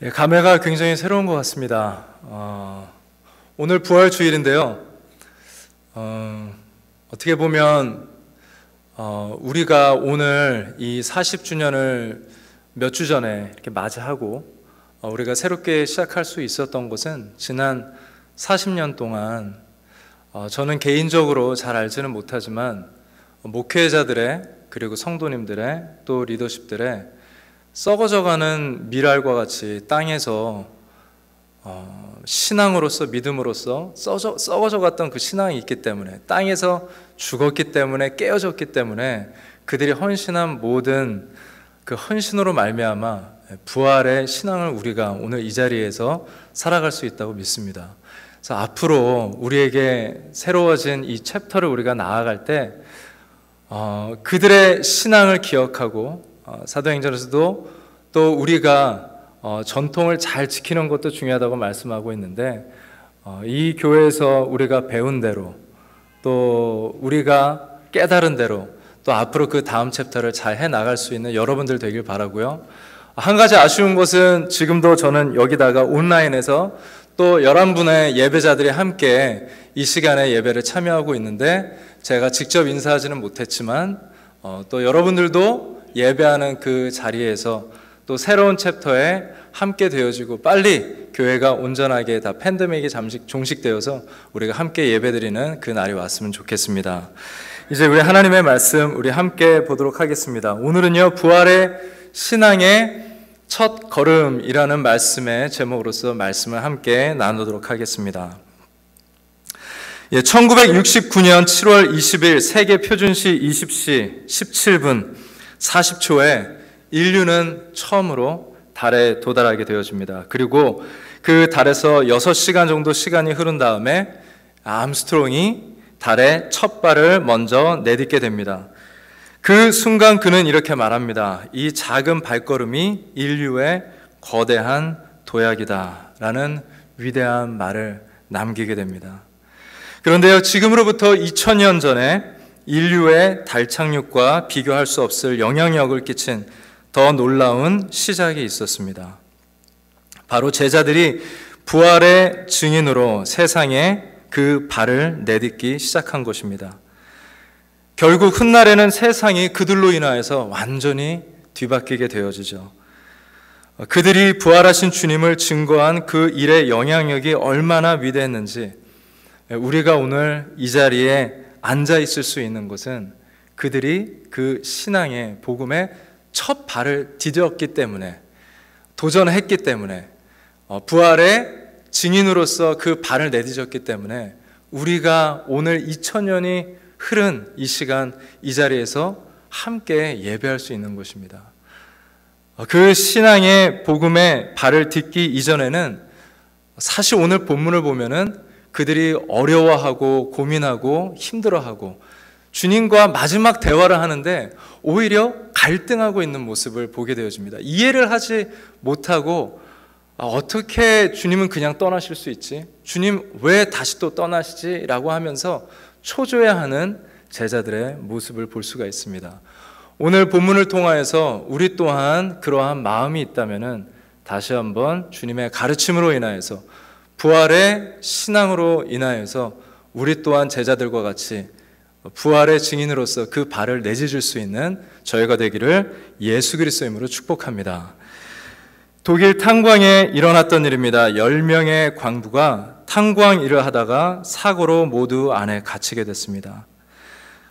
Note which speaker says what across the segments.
Speaker 1: 감회가 굉장히 새로운 것 같습니다. 오늘 부활 주일인데요. 어떻게 보면 우리가 오늘 이 40주년을 몇 주 전에 이렇게 맞이하고 우리가 새롭게 시작할 수 있었던 것은 지난 40년 동안 저는 개인적으로 잘 알지는 못하지만 목회자들의 그리고 성도님들의 또 리더십들의 썩어져가는 밀알과 같이 땅에서 신앙으로서 믿음으로서 썩어져갔던 그 신앙이 있기 때문에, 땅에서 죽었기 때문에, 깨어졌기 때문에 그들이 헌신한 모든 그 헌신으로 말미암아 부활의 신앙을 우리가 오늘 이 자리에서 살아갈 수 있다고 믿습니다. 그래서 앞으로 우리에게 새로워진 이 챕터를 우리가 나아갈 때 그들의 신앙을 기억하고 사도행전에서도 또 우리가 전통을 잘 지키는 것도 중요하다고 말씀하고 있는데, 이 교회에서 우리가 배운 대로 또 우리가 깨달은 대로 또 앞으로 그 다음 챕터를 잘 해나갈 수 있는 여러분들 되길 바라고요. 한 가지 아쉬운 것은 지금도 저는 여기다가 온라인에서 또 11분의 예배자들이 함께 이 시간에 예배를 참여하고 있는데, 제가 직접 인사하지는 못했지만 또 여러분들도 예배하는 그 자리에서 또 새로운 챕터에 함께 되어지고 빨리 교회가 온전하게 다 팬데믹이 종식되어서 우리가 함께 예배드리는 그 날이 왔으면 좋겠습니다. 이제 우리 하나님의 말씀 우리 함께 보도록 하겠습니다. 오늘은요, 부활의 신앙의 첫 걸음이라는 말씀의 제목으로서 말씀을 함께 나누도록 하겠습니다. 1969년 7월 20일 세계 표준시 20시 17분 40초에 인류는 처음으로 달에 도달하게 되어집니다. 그리고 그 달에서 6시간 정도 시간이 흐른 다음에 암스트롱이 달에 첫 발을 먼저 내딛게 됩니다. 그 순간 그는 이렇게 말합니다. 이 작은 발걸음이 인류의 거대한 도약이다 라는 위대한 말을 남기게 됩니다. 그런데요, 지금으로부터 2000년 전에 인류의 달 착륙과 비교할 수 없을 영향력을 끼친 더 놀라운 시작이 있었습니다. 바로 제자들이 부활의 증인으로 세상에 그 발을 내딛기 시작한 것입니다. 결국 훗날에는 세상이 그들로 인하여서 완전히 뒤바뀌게 되어지죠. 그들이 부활하신 주님을 증거한 그 일의 영향력이 얼마나 위대했는지 우리가 오늘 이 자리에 앉아 있을 수 있는 것은 그들이 그 신앙의 복음의 첫 발을 디뎠기 때문에, 도전했기 때문에, 부활의 증인으로서 그 발을 내딛었기 때문에 우리가 오늘 2000년이 흐른 이 시간 이 자리에서 함께 예배할 수 있는 것입니다. 그 신앙의 복음의 발을 딛기 이전에는 사실 오늘 본문을 보면은 그들이 어려워하고 고민하고 힘들어하고 주님과 마지막 대화를 하는데 오히려 갈등하고 있는 모습을 보게 되어집니다. 이해를 하지 못하고 어떻게 주님은 그냥 떠나실 수 있지? 주님 왜 다시 또 떠나시지? 라고 하면서 초조해하는 제자들의 모습을 볼 수가 있습니다. 오늘 본문을 통하여서 우리 또한 그러한 마음이 있다면 다시 한번 주님의 가르침으로 인하여서 부활의 신앙으로 인하여서 우리 또한 제자들과 같이 부활의 증인으로서 그 발을 내딛을 수 있는 저희가 되기를 예수 그리스도의 이름으로 축복합니다. 독일 탄광에 일어났던 일입니다. 10명의 광부가 탄광 일을 하다가 사고로 모두 안에 갇히게 됐습니다.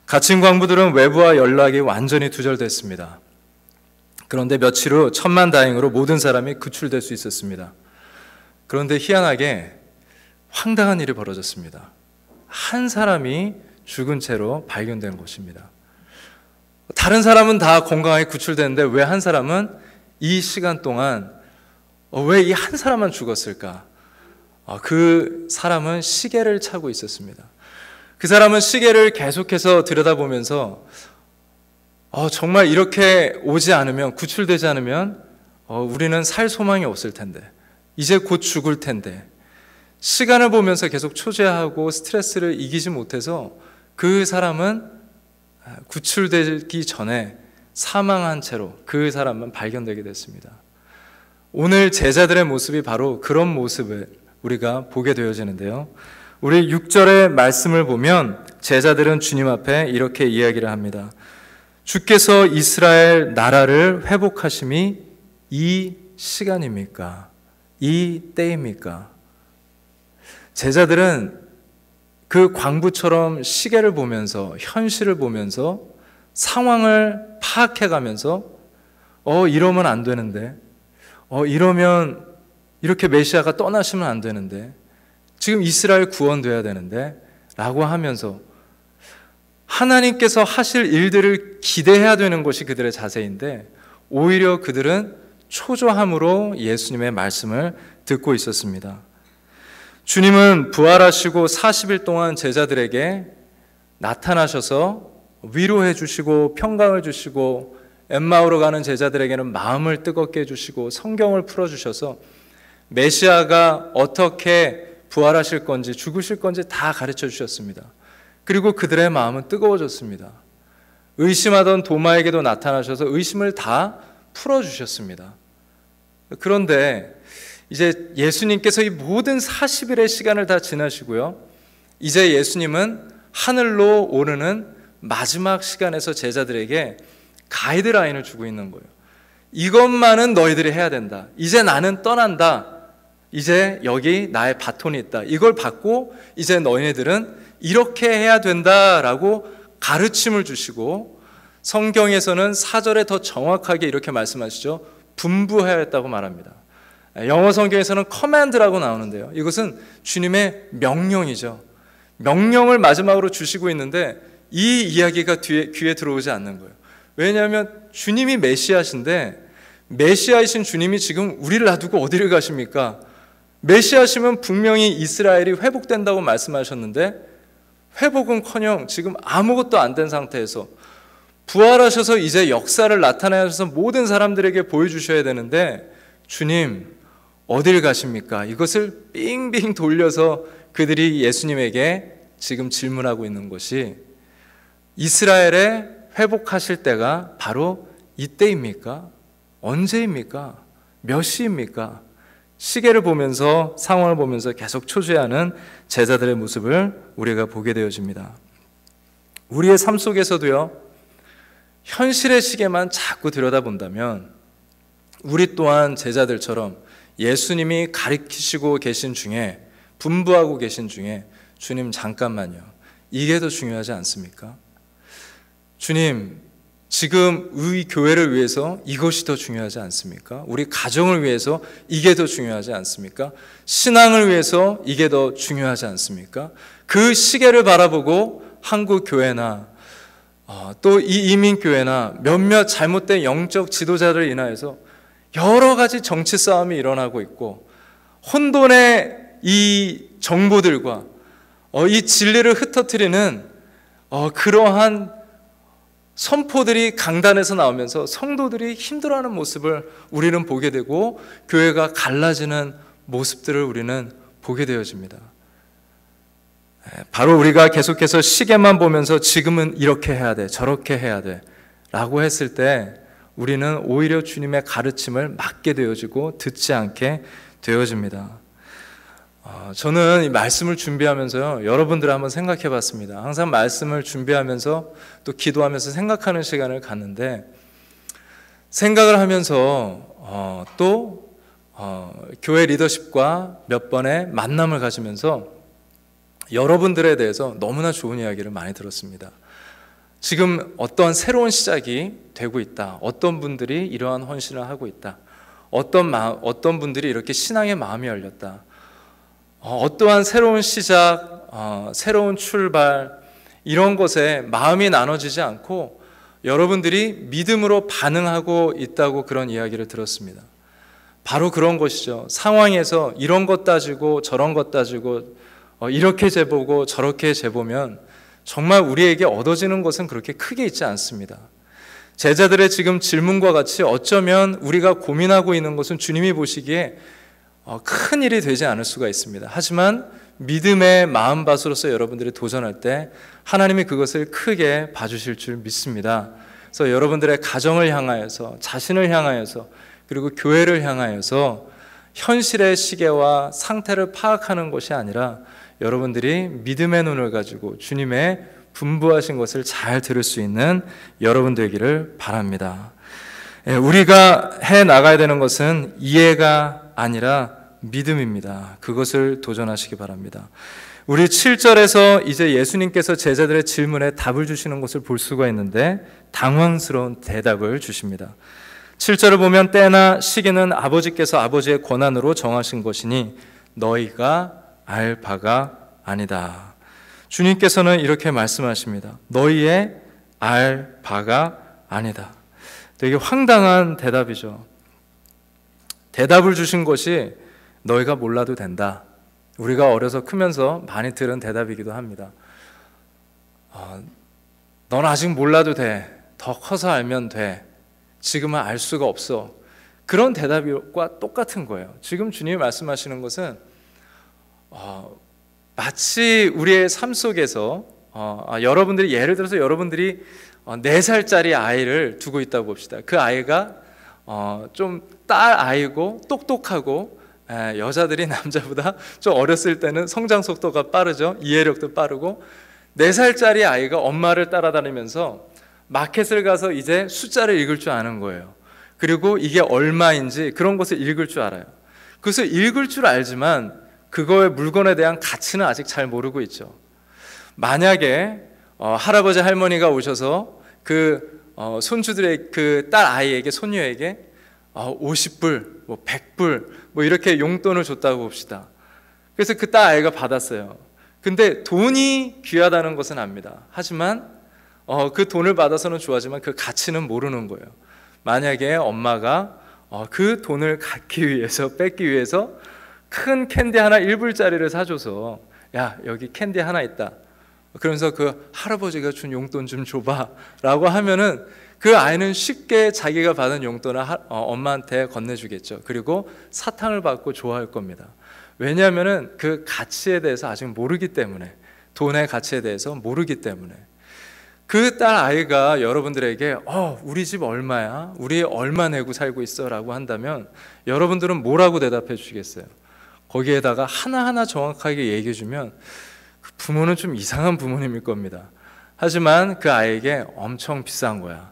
Speaker 1: 갇힌 광부들은 외부와 연락이 완전히 두절됐습니다. 그런데 며칠 후 천만다행으로 모든 사람이 구출될 수 있었습니다. 그런데 희한하게 황당한 일이 벌어졌습니다. 한 사람이 죽은 채로 발견된 것입니다. 다른 사람은 다 건강하게 구출됐는데 왜 한 사람은 이 시간 동안 왜 이 한 사람만 죽었을까? 그 사람은 시계를 차고 있었습니다. 그 사람은 시계를 계속해서 들여다보면서 정말 이렇게 오지 않으면, 구출되지 않으면 우리는 살 소망이 없을 텐데, 이제 곧 죽을 텐데, 시간을 보면서 계속 초조해하고 스트레스를 이기지 못해서 그 사람은 구출되기 전에 사망한 채로 그 사람만 발견되게 됐습니다. 오늘 제자들의 모습이 바로 그런 모습을 우리가 보게 되어지는데요. 우리 6절의 말씀을 보면 제자들은 주님 앞에 이렇게 이야기를 합니다. 주께서 이스라엘 나라를 회복하심이 이 시간입니까? 이 때입니까? 제자들은 그 광부처럼 시계를 보면서 현실을 보면서 상황을 파악해가면서 이러면 안 되는데 이러면 이렇게 메시아가 떠나시면 안 되는데 지금 이스라엘 구원돼야 되는데 라고 하면서 하나님께서 하실 일들을 기대해야 되는 것이 그들의 자세인데 오히려 그들은 초조함으로 예수님의 말씀을 듣고 있었습니다. 주님은 부활하시고 40일 동안 제자들에게 나타나셔서 위로해 주시고 평강을 주시고 엠마오로 가는 제자들에게는 마음을 뜨겁게 해주시고 성경을 풀어주셔서 메시아가 어떻게 부활하실 건지 죽으실 건지 다 가르쳐 주셨습니다. 그리고 그들의 마음은 뜨거워졌습니다. 의심하던 도마에게도 나타나셔서 의심을 다 풀어주셨습니다. 그런데 이제 예수님께서 이 모든 40일의 시간을 다 지나시고요, 이제 예수님은 하늘로 오르는 마지막 시간에서 제자들에게 가이드라인을 주고 있는 거예요. 이것만은 너희들이 해야 된다. 이제 나는 떠난다. 이제 여기 나의 바톤이 있다. 이걸 받고 이제 너희들은 이렇게 해야 된다라고 가르침을 주시고, 성경에서는 4절에 더 정확하게 이렇게 말씀하시죠. 분부하였다고 말합니다. 영어 성경에서는 커맨드라고 나오는데요, 이것은 주님의 명령이죠. 명령을 마지막으로 주시고 있는데 이 이야기가 귀에 들어오지 않는 거예요. 왜냐하면 주님이 메시아신데, 메시아이신 주님이 지금 우리를 놔두고 어디를 가십니까? 메시아시면 분명히 이스라엘이 회복된다고 말씀하셨는데 회복은커녕 지금 아무것도 안 된 상태에서 부활하셔서 이제 역사를 나타내셔서 모든 사람들에게 보여주셔야 되는데 주님 어딜 가십니까? 이것을 빙빙 돌려서 그들이 예수님에게 지금 질문하고 있는 것이, 이스라엘의 회복하실 때가 바로 이때입니까? 언제입니까? 몇 시입니까? 시계를 보면서, 상황을 보면서 계속 초조해하는 제자들의 모습을 우리가 보게 되어집니다. 우리의 삶 속에서도요, 현실의 시계만 자꾸 들여다본다면 우리 또한 제자들처럼 예수님이 가르치시고 계신 중에, 분부하고 계신 중에 주님 잠깐만요, 이게 더 중요하지 않습니까? 주님 지금 우리 교회를 위해서 이것이 더 중요하지 않습니까? 우리 가정을 위해서 이게 더 중요하지 않습니까? 신앙을 위해서 이게 더 중요하지 않습니까? 그 시계를 바라보고 한국 교회나 또 이 이민교회나 몇몇 잘못된 영적 지도자를 인하여서 여러 가지 정치 싸움이 일어나고 있고, 혼돈의 이 정보들과 이 진리를 흩어뜨리는 그러한 선포들이 강단에서 나오면서 성도들이 힘들어하는 모습을 우리는 보게 되고, 교회가 갈라지는 모습들을 우리는 보게 되어집니다. 바로 우리가 계속해서 시계만 보면서 지금은 이렇게 해야 돼, 저렇게 해야 돼 라고 했을 때 우리는 오히려 주님의 가르침을 맡게 되어지고 듣지 않게 되어집니다. 저는 이 말씀을 준비하면서요, 여러분들을 한번 생각해 봤습니다. 항상 말씀을 준비하면서 또 기도하면서 생각하는 시간을 갖는데, 생각을 하면서 또 교회 리더십과 몇 번의 만남을 가지면서 여러분들에 대해서 너무나 좋은 이야기를 많이 들었습니다. 지금 어떤 새로운 시작이 되고 있다, 어떤 분들이 이러한 헌신을 하고 있다, 어떤 분들이 이렇게 신앙의 마음이 열렸다, 어떠한 새로운 시작, 새로운 출발, 이런 것에 마음이 나눠지지 않고 여러분들이 믿음으로 반응하고 있다고 그런 이야기를 들었습니다. 바로 그런 것이죠. 상황에서 이런 것 따지고 저런 것 따지고 이렇게 재보고 저렇게 재보면 정말 우리에게 얻어지는 것은 그렇게 크게 있지 않습니다. 제자들의 지금 질문과 같이 어쩌면 우리가 고민하고 있는 것은 주님이 보시기에 큰 일이 되지 않을 수가 있습니다. 하지만 믿음의 마음밭으로서 여러분들이 도전할 때 하나님이 그것을 크게 봐주실 줄 믿습니다. 그래서 여러분들의 가정을 향하여서, 자신을 향하여서, 그리고 교회를 향하여서 현실의 시계와 상태를 파악하는 것이 아니라 여러분들이 믿음의 눈을 가지고 주님의 분부하신 것을 잘 들을 수 있는 여러분 되기를 바랍니다. 우리가 해 나가야 되는 것은 이해가 아니라 믿음입니다. 그것을 도전하시기 바랍니다. 우리 7절에서 이제 예수님께서 제자들의 질문에 답을 주시는 것을 볼 수가 있는데 당황스러운 대답을 주십니다. 7절을 보면 때나 시기는 아버지께서 아버지의 권한으로 정하신 것이니 너희가 알 바가 아니다. 주님께서는 이렇게 말씀하십니다. 너희의 알 바가 아니다. 되게 황당한 대답이죠. 대답을 주신 것이 너희가 몰라도 된다. 우리가 어려서 크면서 많이 들은 대답이기도 합니다. 넌 아직 몰라도 돼. 더 커서 알면 돼. 지금은 알 수가 없어. 그런 대답과 똑같은 거예요. 지금 주님이 말씀하시는 것은 마치 우리의 삶 속에서 여러분들이 예를 들어서 여러분들이 4살짜리 아이를 두고 있다고 봅시다. 그 아이가 좀 딸 아이고 똑똑하고 여자들이 남자보다 좀 어렸을 때는 성장 속도가 빠르죠. 이해력도 빠르고 4살짜리 아이가 엄마를 따라다니면서 마켓을 가서 이제 숫자를 읽을 줄 아는 거예요. 그리고 이게 얼마인지 그런 것을 읽을 줄 알아요. 그래서 읽을 줄 알지만 그거의 물건에 대한 가치는 아직 잘 모르고 있죠. 만약에 할아버지 할머니가 오셔서 그 손주들의 그 딸 아이에게 손녀에게 50불, 뭐 100불 뭐 이렇게 용돈을 줬다고 봅시다. 그래서 그 딸 아이가 받았어요. 근데 돈이 귀하다는 것은 압니다. 하지만 그 돈을 받아서는 좋아하지만 그 가치는 모르는 거예요. 만약에 엄마가 그 돈을 갖기 위해서 뺏기 위해서 큰 캔디 하나 1불짜리를 사줘서 야 여기 캔디 하나 있다. 그러면서 그 할아버지가 준 용돈 좀 줘봐 라고 하면은 그 아이는 쉽게 자기가 받은 용돈을 엄마한테 건네주겠죠. 그리고 사탕을 받고 좋아할 겁니다. 왜냐하면은 그 가치에 대해서 아직 모르기 때문에, 돈의 가치에 대해서 모르기 때문에. 그 딸 아이가 여러분들에게 우리 집 얼마야? 우리 얼마 내고 살고 있어? 라고 한다면 여러분들은 뭐라고 대답해 주시겠어요? 거기에다가 하나하나 정확하게 얘기해 주면 그 부모는 좀 이상한 부모님일 겁니다. 하지만 그 아이에게 엄청 비싼 거야.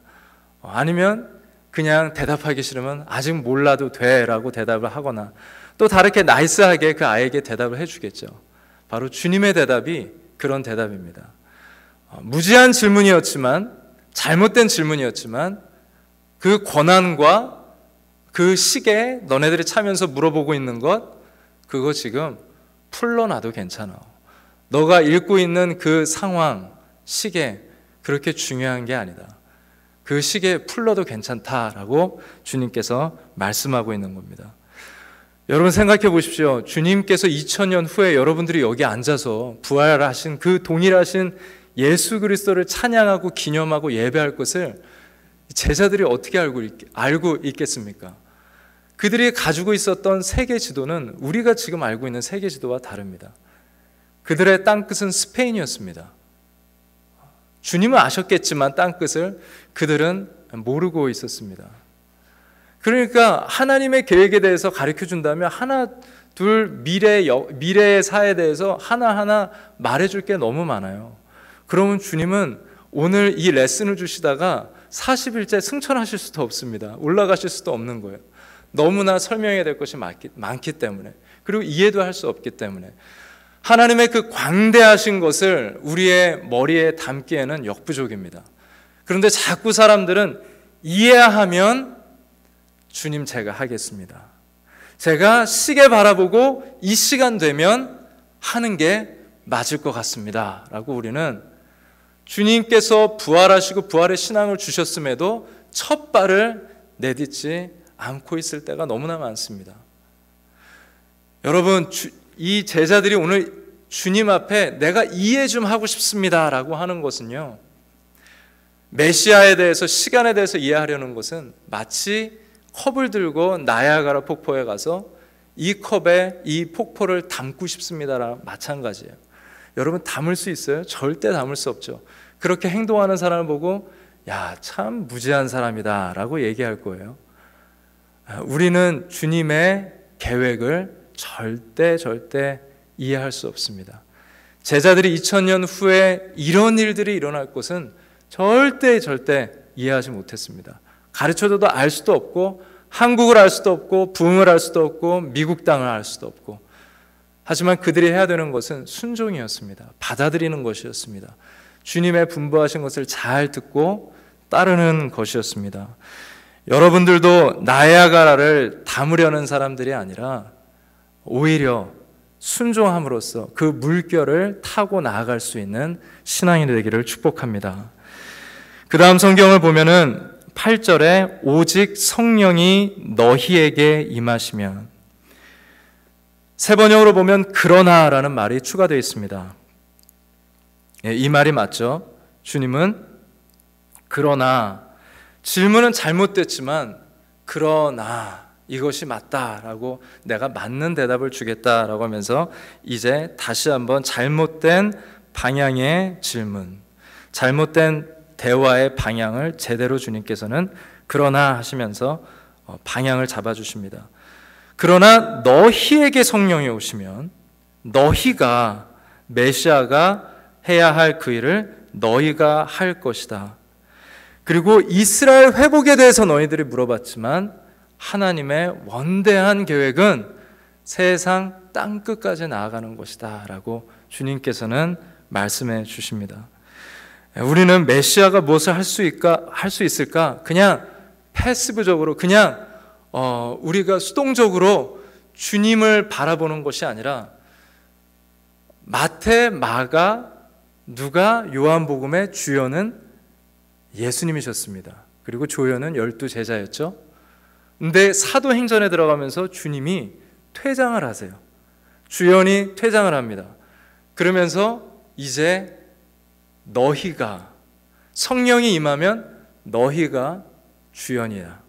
Speaker 1: 아니면 그냥 대답하기 싫으면 아직 몰라도 돼 라고 대답을 하거나 또 다르게 나이스하게 그 아이에게 대답을 해주겠죠. 바로 주님의 대답이 그런 대답입니다. 무지한 질문이었지만, 잘못된 질문이었지만 그 권한과 그 시기에 너네들이 차면서 물어보고 있는 것, 그거 지금 풀러놔도 괜찮아. 너가 읽고 있는 그 상황, 시계 그렇게 중요한 게 아니다. 그 시계에 풀러도 괜찮다라고 주님께서 말씀하고 있는 겁니다. 여러분 생각해 보십시오. 주님께서 2000년 후에 여러분들이 여기 앉아서 부활하신 그 동일하신 예수 그리스도를 찬양하고 기념하고 예배할 것을 제자들이 어떻게 알고 있겠습니까? 그들이 가지고 있었던 세계 지도는 우리가 지금 알고 있는 세계 지도와 다릅니다. 그들의 땅끝은 스페인이었습니다. 주님은 아셨겠지만 땅끝을 그들은 모르고 있었습니다. 그러니까 하나님의 계획에 대해서 가르쳐 준다면 하나, 둘 미래의 사에 대해서 하나하나 말해줄 게 너무 많아요. 그러면 주님은 오늘 이 레슨을 주시다가 40일째 승천하실 수도 없습니다. 올라가실 수도 없는 거예요. 너무나 설명해야 될 것이 많기 때문에, 그리고 이해도 할 수 없기 때문에 하나님의 그 광대하신 것을 우리의 머리에 담기에는 역부족입니다. 그런데 자꾸 사람들은 이해하면 주님 제가 하겠습니다. 제가 시계 바라보고 이 시간 되면 하는 게 맞을 것 같습니다. 라고 우리는 주님께서 부활하시고 부활의 신앙을 주셨음에도 첫 발을 내딛지 않고 있을 때가 너무나 많습니다. 여러분, 이 제자들이 오늘 주님 앞에 내가 이해 좀 하고 싶습니다 라고 하는 것은요, 메시아에 대해서, 시간에 대해서 이해하려는 것은 마치 컵을 들고 나야가라 폭포에 가서 이 컵에 이 폭포를 담고 싶습니다랑 마찬가지예요. 여러분 담을 수 있어요? 절대 담을 수 없죠. 그렇게 행동하는 사람을 보고 야, 참 무지한 사람이다 라고 얘기할 거예요. 우리는 주님의 계획을 절대 이해할 수 없습니다. 제자들이 2000년 후에 이런 일들이 일어날 것은 절대 이해하지 못했습니다. 가르쳐줘도 알 수도 없고, 한국을 알 수도 없고, 부흥을 알 수도 없고, 미국 땅을 알 수도 없고, 하지만 그들이 해야 되는 것은 순종이었습니다. 받아들이는 것이었습니다. 주님의 분부하신 것을 잘 듣고 따르는 것이었습니다. 여러분들도 나야가라를 담으려는 사람들이 아니라 오히려 순종함으로써 그 물결을 타고 나아갈 수 있는 신앙이 되기를 축복합니다. 그 다음 성경을 보면은 8절에 오직 성령이 너희에게 임하시면, 세 번역으로 보면 그러나라는 말이 추가되어 있습니다. 이 말이 맞죠? 주님은 그러나, 질문은 잘못됐지만 그러나 이것이 맞다라고 내가 맞는 대답을 주겠다라고 하면서 이제 다시 한번 잘못된 방향의 질문, 잘못된 대화의 방향을 제대로 주님께서는 그러나 하시면서 방향을 잡아주십니다. 그러나 너희에게 성령이 오시면, 너희가, 메시아가 해야 할 그 일을 너희가 할 것이다. 그리고 이스라엘 회복에 대해서 너희들이 물어봤지만 하나님의 원대한 계획은 세상 땅끝까지 나아가는 것이다 라고 주님께서는 말씀해 주십니다. 우리는 메시아가 무엇을 할 수 있을까? 그냥 패시브적으로, 그냥 우리가 수동적으로 주님을 바라보는 것이 아니라 마태, 마가, 누가, 요한복음의 주연은 예수님이셨습니다. 그리고 조연은 12제자였죠. 근데 사도행전에 들어가면서 주님이 퇴장을 하세요. 주연이 퇴장을 합니다. 그러면서 이제 너희가, 성령이 임하면 너희가 주연이야.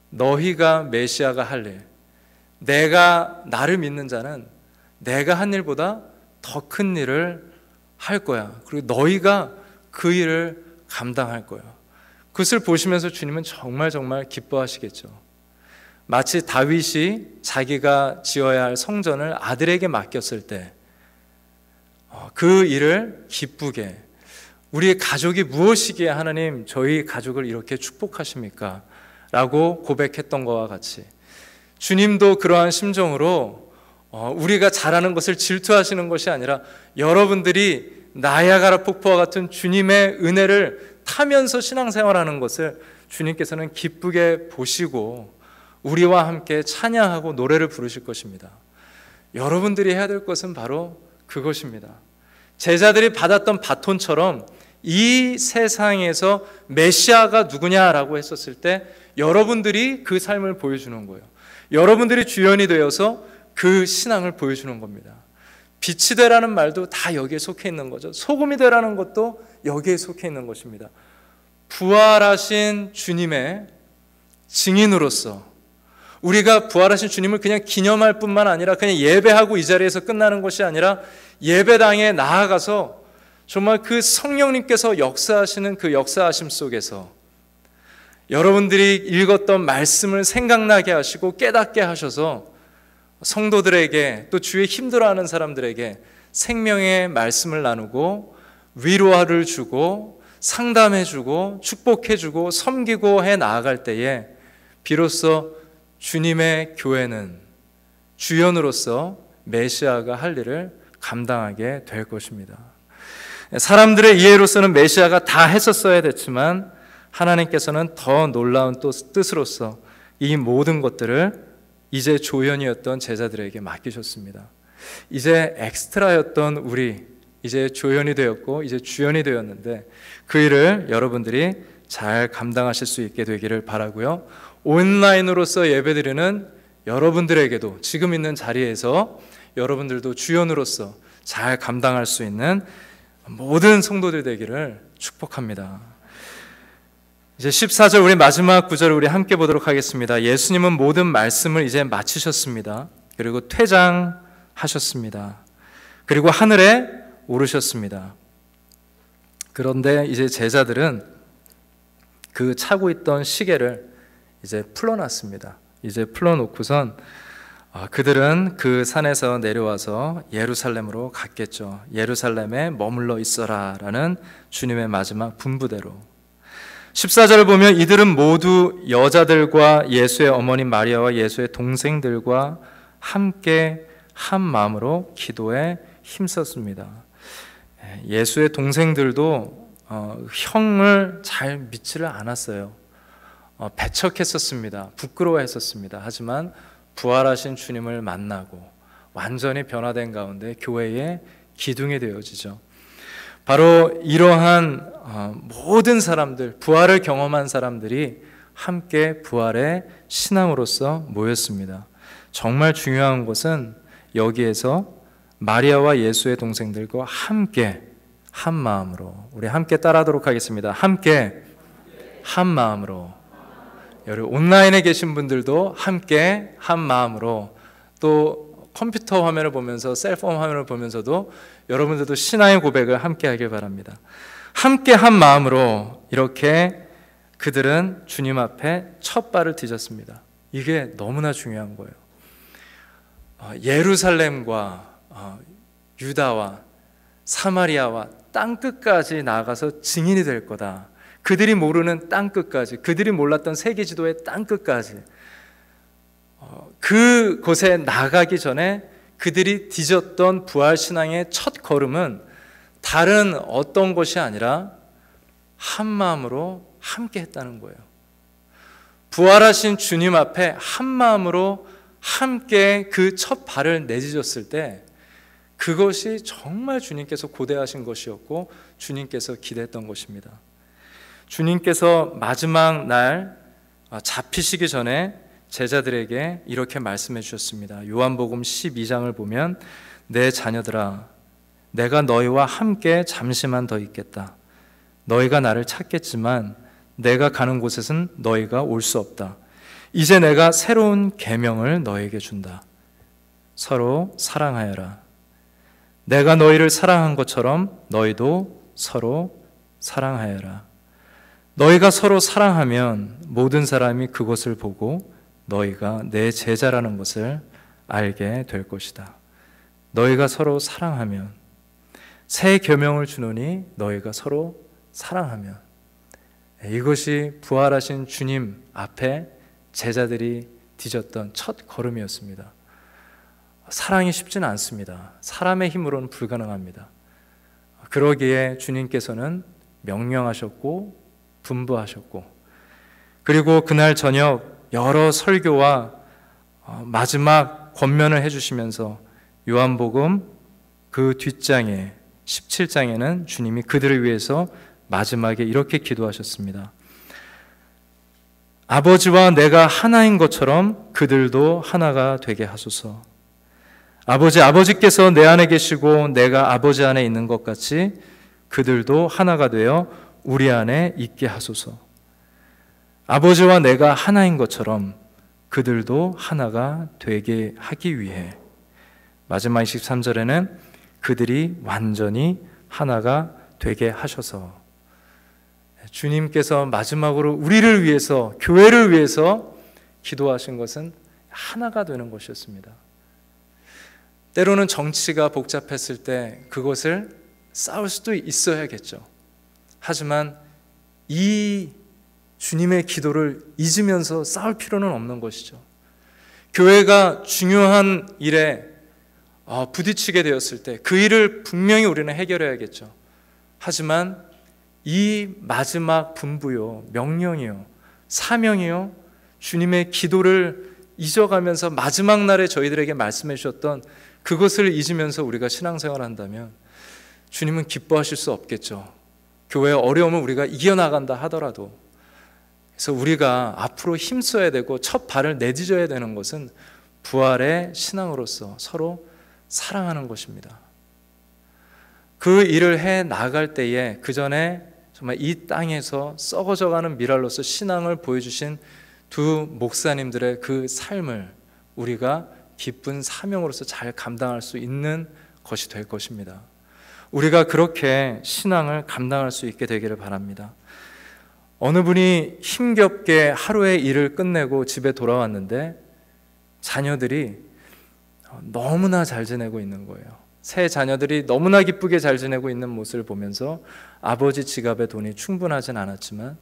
Speaker 1: 너희가 메시아가 할 일, 내가, 나를 믿는 자는 내가 한 일보다 더 큰 일을 할 거야. 그리고 너희가 그 일을 감당할 거야. 그것을 보시면서 주님은 정말 기뻐하시겠죠. 마치 다윗이 자기가 지어야 할 성전을 아들에게 맡겼을 때 그 일을 기쁘게, 우리의 가족이 무엇이기에 하나님 저희 가족을 이렇게 축복하십니까? 라고 고백했던 것과 같이 주님도 그러한 심정으로 우리가 잘하는 것을 질투하시는 것이 아니라 여러분들이 나야가라 폭포와 같은 주님의 은혜를 타면서 신앙생활하는 것을 주님께서는 기쁘게 보시고 우리와 함께 찬양하고 노래를 부르실 것입니다. 여러분들이 해야 될 것은 바로 그것입니다. 제자들이 받았던 바톤처럼 이 세상에서 메시아가 누구냐라고 했었을 때 여러분들이 그 삶을 보여주는 거예요. 여러분들이 주연이 되어서 그 신앙을 보여주는 겁니다. 빛이 되라는 말도 다 여기에 속해 있는 거죠. 소금이 되라는 것도 여기에 속해 있는 것입니다. 부활하신 주님의 증인으로서 우리가 부활하신 주님을 그냥 기념할 뿐만 아니라 그냥 예배하고 이 자리에서 끝나는 것이 아니라 예배당에 나아가서 정말 그 성령님께서 역사하시는 그 역사하심 속에서 여러분들이 읽었던 말씀을 생각나게 하시고 깨닫게 하셔서 성도들에게, 또 주의 힘들어하는 사람들에게 생명의 말씀을 나누고 위로를 주고 상담해주고 축복해주고 섬기고 해 나아갈 때에 비로소 주님의 교회는 주연으로서 메시아가 할 일을 감당하게 될 것입니다. 사람들의 이해로서는 메시아가 다 했었어야 됐지만 하나님께서는 더 놀라운 또 뜻으로서 이 모든 것들을 이제 조연이었던 제자들에게 맡기셨습니다. 이제 엑스트라였던 우리, 이제 조연이 되었고 이제 주연이 되었는데 그 일을 여러분들이 잘 감당하실 수 있게 되기를 바라고요. 온라인으로서 예배드리는 여러분들에게도 지금 있는 자리에서 여러분들도 주연으로서 잘 감당할 수 있는 모든 성도들 되기를 축복합니다. 이제 14절 우리 마지막 구절을 우리 함께 보도록 하겠습니다. 예수님은 모든 말씀을 이제 마치셨습니다. 그리고 퇴장하셨습니다. 그리고 하늘에 오르셨습니다. 그런데 이제 제자들은 그 차고 있던 시계를 이제 풀어놨습니다. 이제 풀어놓고선 그들은 그 산에서 내려와서 예루살렘으로 갔겠죠. 예루살렘에 머물러 있어라 라는 주님의 마지막 분부대로. 14절을 보면 이들은 모두 여자들과 예수의 어머니 마리아와 예수의 동생들과 함께 한 마음으로 기도에 힘썼습니다. 예수의 동생들도 형을 잘 믿지를 않았어요. 배척했었습니다. 부끄러워했었습니다. 하지만 부활하신 주님을 만나고 완전히 변화된 가운데 교회의 기둥이 되어지죠. 바로 이러한 모든 사람들, 부활을 경험한 사람들이 함께 부활의 신앙으로서 모였습니다. 정말 중요한 것은 여기에서 마리아와 예수의 동생들과 함께 한 마음으로, 우리 함께 따라하도록 하겠습니다. 함께 한 마음으로. 여러분 온라인에 계신 분들도 함께 한 마음으로, 또 컴퓨터 화면을 보면서 셀폰 화면을 보면서도 여러분들도 신앙의 고백을 함께 하길 바랍니다. 함께 한 마음으로 이렇게 그들은 주님 앞에 첫 발을 디뎠습니다. 이게 너무나 중요한 거예요. 예루살렘과 유다와 사마리아와 땅끝까지 나아가서 증인이 될 거다. 그들이 모르는 땅끝까지, 그들이 몰랐던 세계 지도의 땅끝까지, 그곳에 나가기 전에 그들이 뒤졌던 부활신앙의 첫 걸음은 다른 어떤 것이 아니라 한 마음으로 함께 했다는 거예요. 부활하신 주님 앞에 한 마음으로 함께 그 첫 발을 내딛었을 때 그것이 정말 주님께서 고대하신 것이었고 주님께서 기대했던 것입니다. 주님께서 마지막 날 잡히시기 전에 제자들에게 이렇게 말씀해 주셨습니다. 요한복음 12장을 보면 내 자녀들아, 내가 너희와 함께 잠시만 더 있겠다. 너희가 나를 찾겠지만 내가 가는 곳에선 너희가 올 수 없다. 이제 내가 새로운 계명을 너희에게 준다. 서로 사랑하여라. 내가 너희를 사랑한 것처럼 너희도 서로 사랑하여라. 너희가 서로 사랑하면 모든 사람이 그것을 보고 너희가 내 제자라는 것을 알게 될 것이다. 너희가 서로 사랑하면, 새 계명을 주노니 너희가 서로 사랑하면. 이것이 부활하신 주님 앞에 제자들이 뒤졌던 첫 걸음이었습니다. 사랑이 쉽지는 않습니다. 사람의 힘으로는 불가능합니다. 그러기에 주님께서는 명령하셨고 분부하셨고, 그리고 그날 저녁 여러 설교와 마지막 권면을 해주시면서 요한복음 그 뒷장에 17장에는 주님이 그들을 위해서 마지막에 이렇게 기도하셨습니다. 아버지와 내가 하나인 것처럼 그들도 하나가 되게 하소서. 아버지께서 내 안에 계시고 내가 아버지 안에 있는 것 같이 그들도 하나가 되어 우리 안에 있게 하소서. 아버지와 내가 하나인 것처럼 그들도 하나가 되게 하기 위해. 마지막 23절에는 그들이 완전히 하나가 되게 하셔서. 주님께서 마지막으로 우리를 위해서, 교회를 위해서 기도하신 것은 하나가 되는 것이었습니다. 때로는 정치가 복잡했을 때 그것을 싸울 수도 있어야겠죠. 하지만 이 주님의 기도를 잊으면서 싸울 필요는 없는 것이죠. 교회가 중요한 일에 부딪히게 되었을 때 그 일을 분명히 우리는 해결해야겠죠. 하지만 이 마지막 분부요, 명령이요, 사명이요, 주님의 기도를 잊어가면서 마지막 날에 저희들에게 말씀해 주셨던 그것을 잊으면서 우리가 신앙생활을 한다면 주님은 기뻐하실 수 없겠죠. 교회의 어려움을 우리가 이겨나간다 하더라도. 그래서 우리가 앞으로 힘써야 되고 첫 발을 내딛어야 되는 것은 부활의 신앙으로서 서로 사랑하는 것입니다. 그 일을 해 나갈 때에 그 전에 정말 이 땅에서 썩어져가는 미랄로서 신앙을 보여주신 두 목사님들의 그 삶을 우리가 기쁜 사명으로서 잘 감당할 수 있는 것이 될 것입니다. 우리가 그렇게 신앙을 감당할 수 있게 되기를 바랍니다. 어느 분이 힘겹게 하루의 일을 끝내고 집에 돌아왔는데 자녀들이 너무나 잘 지내고 있는 거예요. 새 자녀들이 너무나 기쁘게 잘 지내고 있는 모습을 보면서 아버지 지갑에 돈이 충분하진 않았지만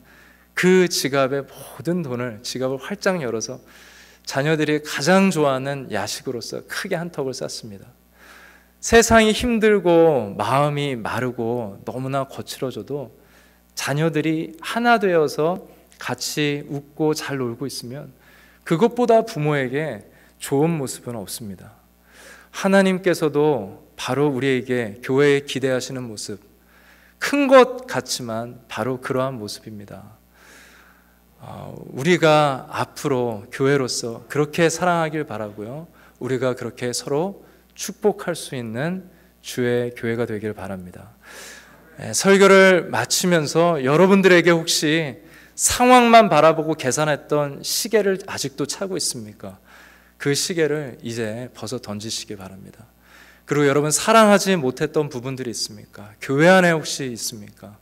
Speaker 1: 그 지갑의 모든 돈을 지갑을 활짝 열어서 자녀들이 가장 좋아하는 야식으로서 크게 한턱을 쌌습니다. 세상이 힘들고 마음이 마르고 너무나 거칠어져도 자녀들이 하나 되어서 같이 웃고 잘 놀고 있으면 그것보다 부모에게 좋은 모습은 없습니다. 하나님께서도 바로 우리에게 교회에 기대하시는 모습, 큰 것 같지만 바로 그러한 모습입니다. 우리가 앞으로 교회로서 그렇게 사랑하길 바라고요. 우리가 그렇게 서로 축복할 수 있는 주의 교회가 되길 바랍니다. 설교를 마치면서 여러분들에게 혹시 상황만 바라보고 계산했던 시계를 아직도 차고 있습니까? 그 시계를 이제 벗어 던지시기 바랍니다. 그리고 여러분 사랑하지 못했던 부분들이 있습니까? 교회 안에 혹시 있습니까?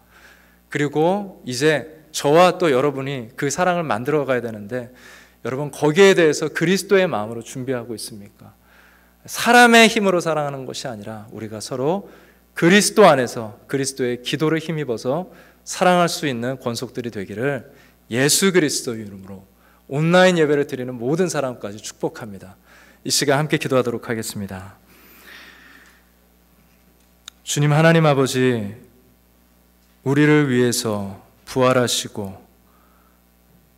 Speaker 1: 그리고 이제 저와 또 여러분이 그 사랑을 만들어 가야 되는데 여러분 거기에 대해서 그리스도의 마음으로 준비하고 있습니까? 사람의 힘으로 사랑하는 것이 아니라 우리가 서로 그리스도 안에서 그리스도의 기도를 힘입어서 사랑할 수 있는 권속들이 되기를 예수 그리스도의 이름으로 온라인 예배를 드리는 모든 사람까지 축복합니다. 이 시간 함께 기도하도록 하겠습니다. 주님 하나님 아버지, 우리를 위해서 부활하시고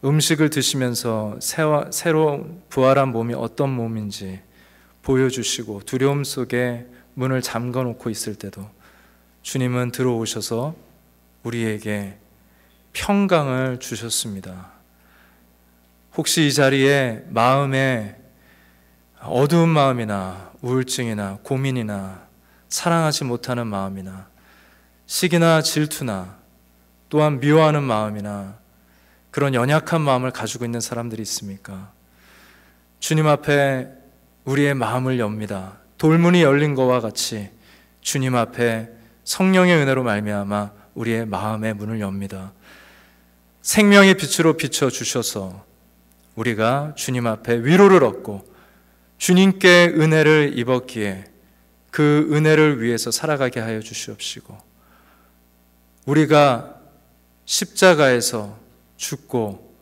Speaker 1: 음식을 드시면서 새로운 부활한 몸이 어떤 몸인지 보여주시고 두려움 속에 문을 잠궈놓고 있을 때도 주님은 들어오셔서 우리에게 평강을 주셨습니다. 혹시 이 자리에 마음에 어두운 마음이나 우울증이나 고민이나 사랑하지 못하는 마음이나 시기나 질투나 또한 미워하는 마음이나 그런 연약한 마음을 가지고 있는 사람들이 있습니까? 주님 앞에 우리의 마음을 엽니다. 돌문이 열린 것과 같이 주님 앞에 성령의 은혜로 말미암아 우리의 마음의 문을 엽니다. 생명의 빛으로 비춰주셔서 우리가 주님 앞에 위로를 얻고 주님께 은혜를 입었기에 그 은혜를 위해서 살아가게 하여 주시옵시고, 우리가 십자가에서 죽고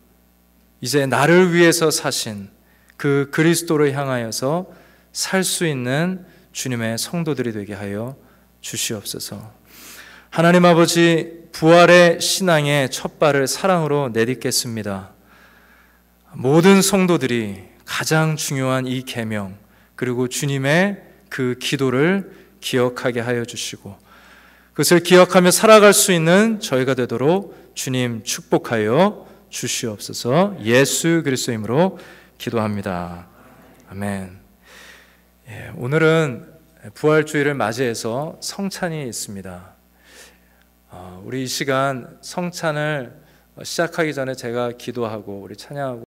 Speaker 1: 이제 나를 위해서 사신 그 그리스도를 향하여서 살 수 있는 주님의 성도들이 되게 하여 주시옵소서. 하나님 아버지, 부활의 신앙의 첫 발을 사랑으로 내딛겠습니다. 모든 성도들이 가장 중요한 이 계명 그리고 주님의 그 기도를 기억하게 하여 주시고 그것을 기억하며 살아갈 수 있는 저희가 되도록 주님 축복하여 주시옵소서. 예수 그리스도의 이름으로 기도합니다. 아멘. 오늘은 부활주일을 맞이해서 성찬이 있습니다. 우리 이 시간 성찬을 시작하기 전에 제가 기도하고 우리 찬양하고